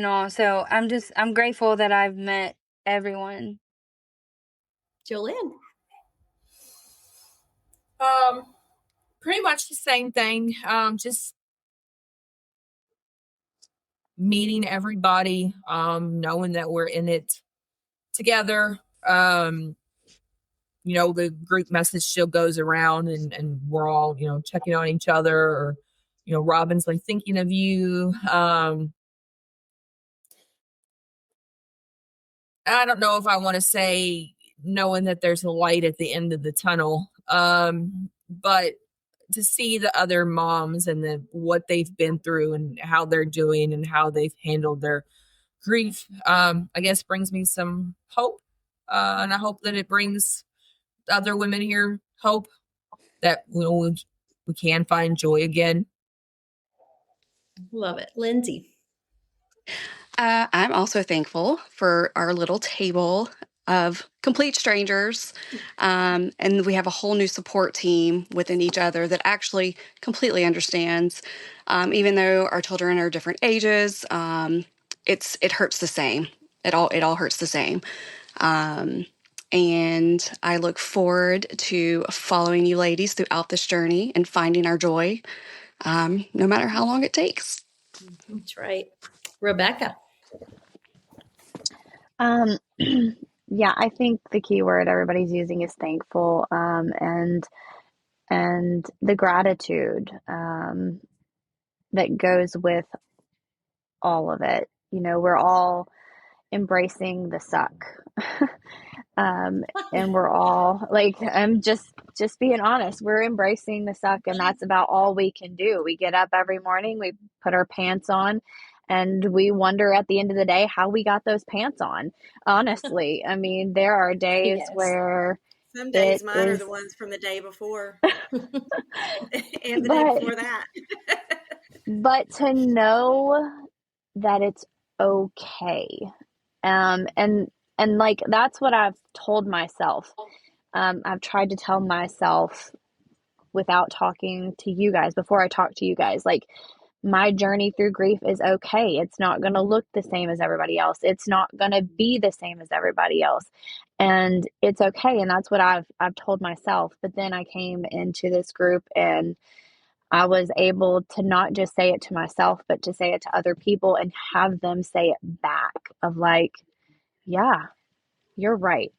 all. So I'm grateful that I've met everyone. Jolyn. Pretty much the same thing. Just meeting everybody, knowing that we're in it together. The group message still goes around and we're all, checking on each other, or, Robyn's like thinking of you. I don't know if I want to say knowing that there's a light at the end of the tunnel. But to see the other moms and what they've been through and how they're doing and how they've handled their grief, I guess brings me some hope. And I hope that it brings other women here hope that we can find joy again. Love it. Lindsay. I'm also thankful for our little table of complete strangers. And we have a whole new support team within each other that actually completely understands. Even though our children are different ages, it hurts the same. It all hurts the same. And I look forward to following you ladies throughout this journey and finding our joy, no matter how long it takes. That's right. Rebecca. Yeah, I think the key word everybody's using is thankful, and the gratitude that goes with all of it. We're all embracing the suck. And we're all like, I'm just being honest, we're embracing the suck, and that's about all we can do. We get up every morning, we put our pants on, and we wonder at the end of the day how we got those pants on. Honestly, I mean, there are days Yes. where Some days mine are is the ones from the day before and the day but before that. but to know that it's okay, and like that's what I've told myself. I've tried to tell myself without talking to you guys, before I talk to you guys, like, my journey through grief is okay. It's not going to look the same as everybody else. It's not going to be the same as everybody else. And it's okay. And that's what I've told myself. But then I came into this group and I was able to not just say it to myself, but to say it to other people and have them say it back of like, yeah, you're right.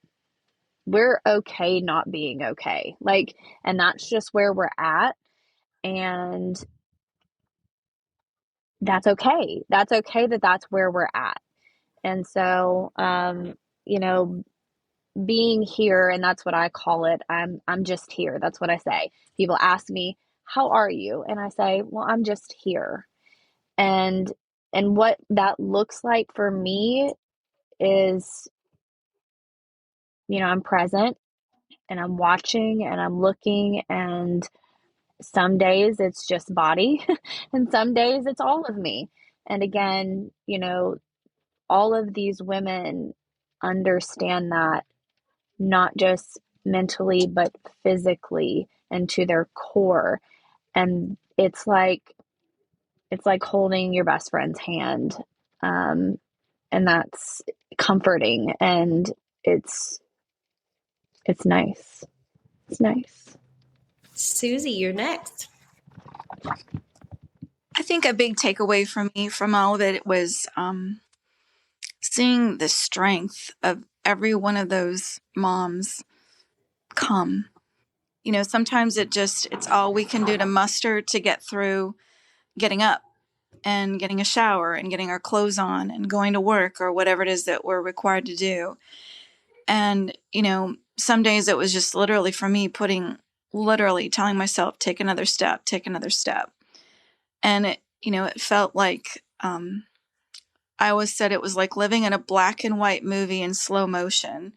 We're okay not being okay. Like, and that's just where we're at. And that's okay. That's okay that that's where we're at. And so, being here, and that's what I call it. I'm just here. That's what I say. People ask me, "How are you?" And I say, "Well, I'm just here." And what that looks like for me is, I'm present and I'm watching and I'm looking, and some days it's just body and some days it's all of me. And again, all of these women understand that, not just mentally, but physically and to their core. And it's like holding your best friend's hand. And that's comforting, and it's nice. It's nice. Susie, you're next. I think a big takeaway for me from all of it was seeing the strength of every one of those moms come. Sometimes it's all we can do to muster to get through getting up and getting a shower and getting our clothes on and going to work or whatever it is that we're required to do. And, some days it was just literally for me literally telling myself, take another step. And it felt like I always said it was like living in a black and white movie in slow motion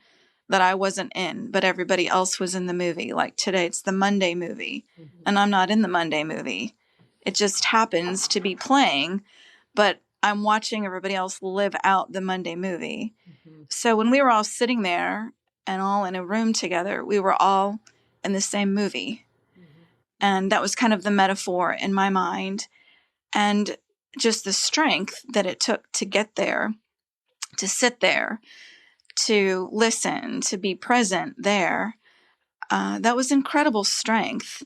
that I wasn't in, but everybody else was in the movie. Like today, it's the Monday movie, and I'm not in the Monday movie. It just happens to be playing, but I'm watching everybody else live out the Monday movie. So when we were all sitting there and all in a room together, we were all in the same movie. And that was kind of the metaphor in my mind. And just the strength that it took to get there, to sit there, to listen, to be present there. That was incredible strength.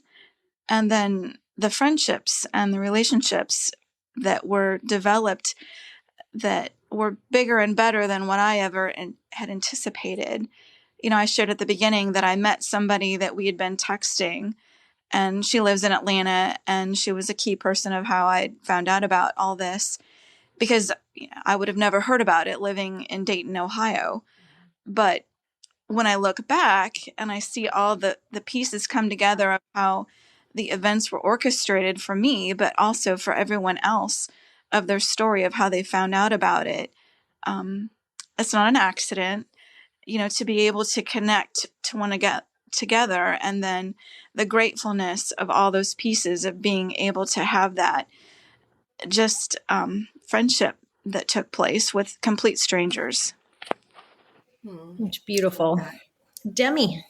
And then the friendships and the relationships that were developed that were bigger and better than what I ever had anticipated. You know, I shared at the beginning that I met somebody that we had been texting, and she lives in Atlanta, and she was a key person of how I found out about all this, because I would have never heard about it living in Dayton, Ohio. But when I look back and I see all the pieces come together of how the events were orchestrated for me, but also for everyone else, of their story of how they found out about it, it's not an accident. To be able to connect, to want to get together, and then the gratefulness of all those pieces of being able to have that just friendship that took place with complete strangers. It's beautiful. Demi.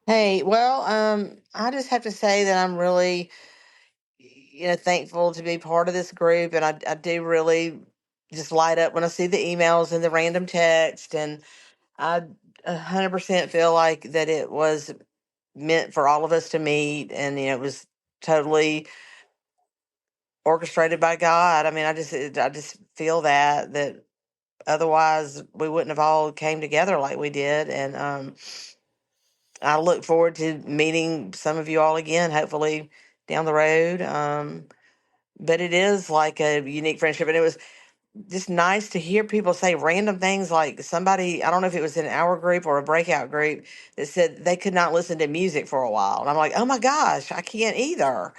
Hey, well, I just have to say that I'm really, thankful to be part of this group, and I do really just light up when I see the emails and the random text, and I 100% feel like that it was meant for all of us to meet, and it was totally orchestrated by God. I mean, I just feel that otherwise we wouldn't have all came together like we did, and I look forward to meeting some of you all again, hopefully down the road. But it is like a unique friendship, and it was just nice to hear people say random things, like somebody, I don't know if it was in our group or a breakout group, that said they could not listen to music for a while. And I'm like, oh my gosh, I can't either.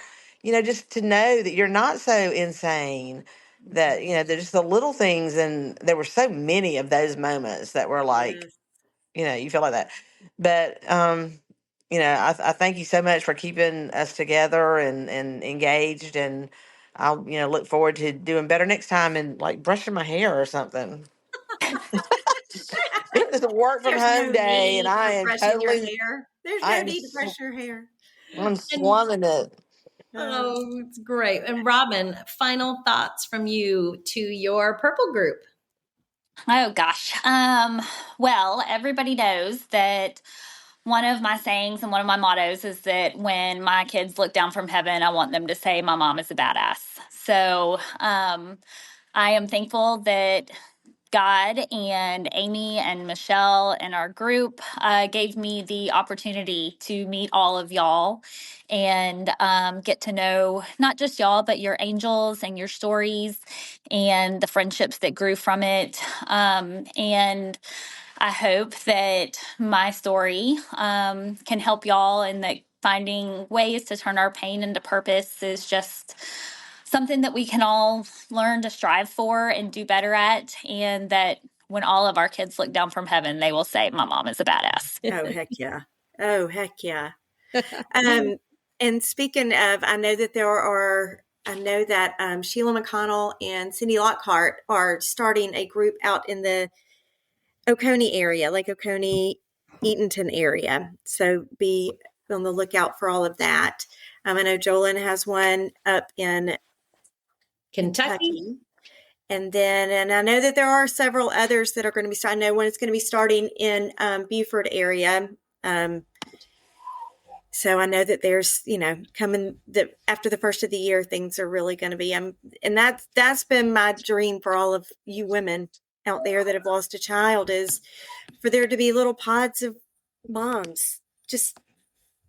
Just to know that you're not so insane, that, there's the little things. And there were so many of those moments that were like, you feel like that. But, I thank you so much for keeping us together and engaged. And I'll, look forward to doing better next time, and like brushing my hair or something. It was a work from There's home no day, and need I for am brushing your totally, hair. There's I no am, need to brush your hair. I'm And slumming it. oh, it's great. And Robyn, final thoughts from you to your purple group. Oh gosh. Well, everybody knows that one of my sayings and one of my mottos is that when my kids look down from heaven, I want them to say, "My mom is a badass." So I am thankful that God and Amy and Michelle and our group gave me the opportunity to meet all of y'all and get to know not just y'all, but your angels and your stories and the friendships that grew from it. And I hope that my story can help y'all, and that finding ways to turn our pain into purpose is just something that we can all learn to strive for and do better at. And that when all of our kids look down from heaven, they will say, "My mom is a badass." Oh, heck yeah. Oh, heck yeah. And speaking of, I know that Sheila McConnell and Cindy Lockhart are starting a group out in the Oconee area, Lake Oconee, Eatonton area. So be on the lookout for all of that. I know Jolyn has one up in Kentucky. And I know that there are several others that are going to be starting. I know one is going to be starting in Beaufort area. So I know that there's, coming after the first of the year, things are really going to be, and that's been my dream for all of you women out there that have lost a child, is for there to be little pods of moms just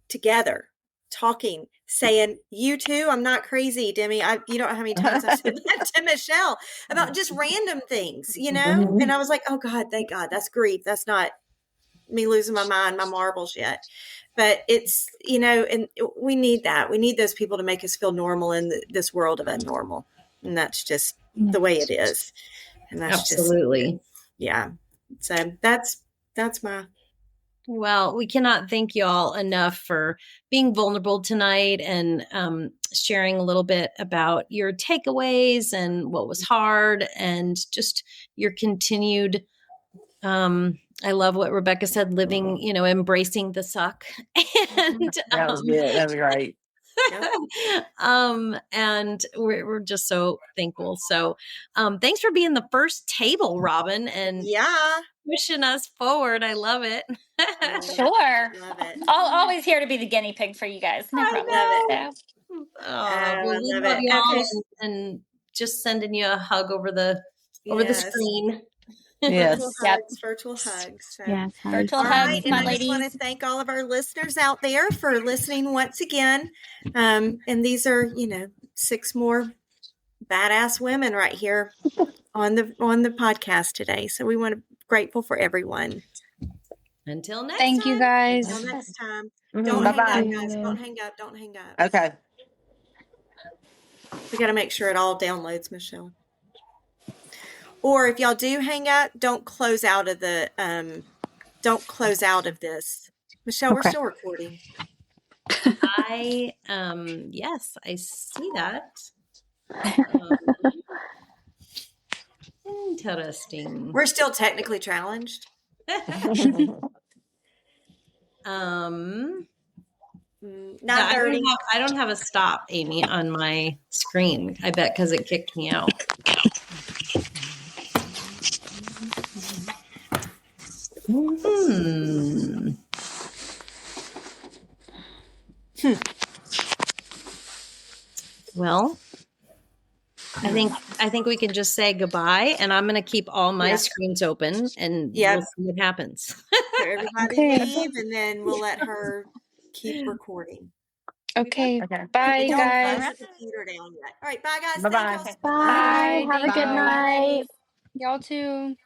together talking, saying, "You too, I'm not crazy, Demi." You don't know how many times I've said that to Michelle about just random things, and I was like, oh God, thank God, that's grief. That's not me losing my mind, my marbles yet. But it's, and we need that. We need those people to make us feel normal in this world of abnormal. And that's just the way it is. And that's Absolutely. just, yeah. So that's my. Well, we cannot thank you all enough for being vulnerable tonight and sharing a little bit about your takeaways and what was hard and just your continued I love what Rebecca said, living, embracing the suck. And That was good. That was great. and we're just so thankful. So thanks for being the first table, Robyn, and pushing us forward. I love it. Sure. Love it. Always here to be the guinea pig for you guys. No problem. Love it. Yeah. Well, we love love it. you all, Okay. and just sending you a hug over the screen. Yes. Virtual hugs. So. Yes, Virtual All hugs, right, and my I just want to ladies. thank all of our listeners out there for listening once again. And these are, 6 more badass women right here on the podcast today. So we want to grateful for everyone. Until next Thank time. you guys. Until next time. Mhm. Don't Bye-bye. hang up, guys. Don't hang up. Don't hang up. Okay. We got to make sure it all downloads, Michelle. Or if y'all do hang up, don't close out of the this. Michelle, we're still recording. Yes, I see that. Interesting. We're still technically challenged. I don't have a stop, Amy, on my screen. I bet because it kicked me out. Well, I think we can just say goodbye, and I'm going to keep all my screens open, and we'll see what happens. So everybody leave, and then we'll let her keep recording. Okay. Bye, guys. Close the computer down yet. All right. Bye, guys. Bye-bye. Thank y'all. Bye. Have a good night. Y'all too.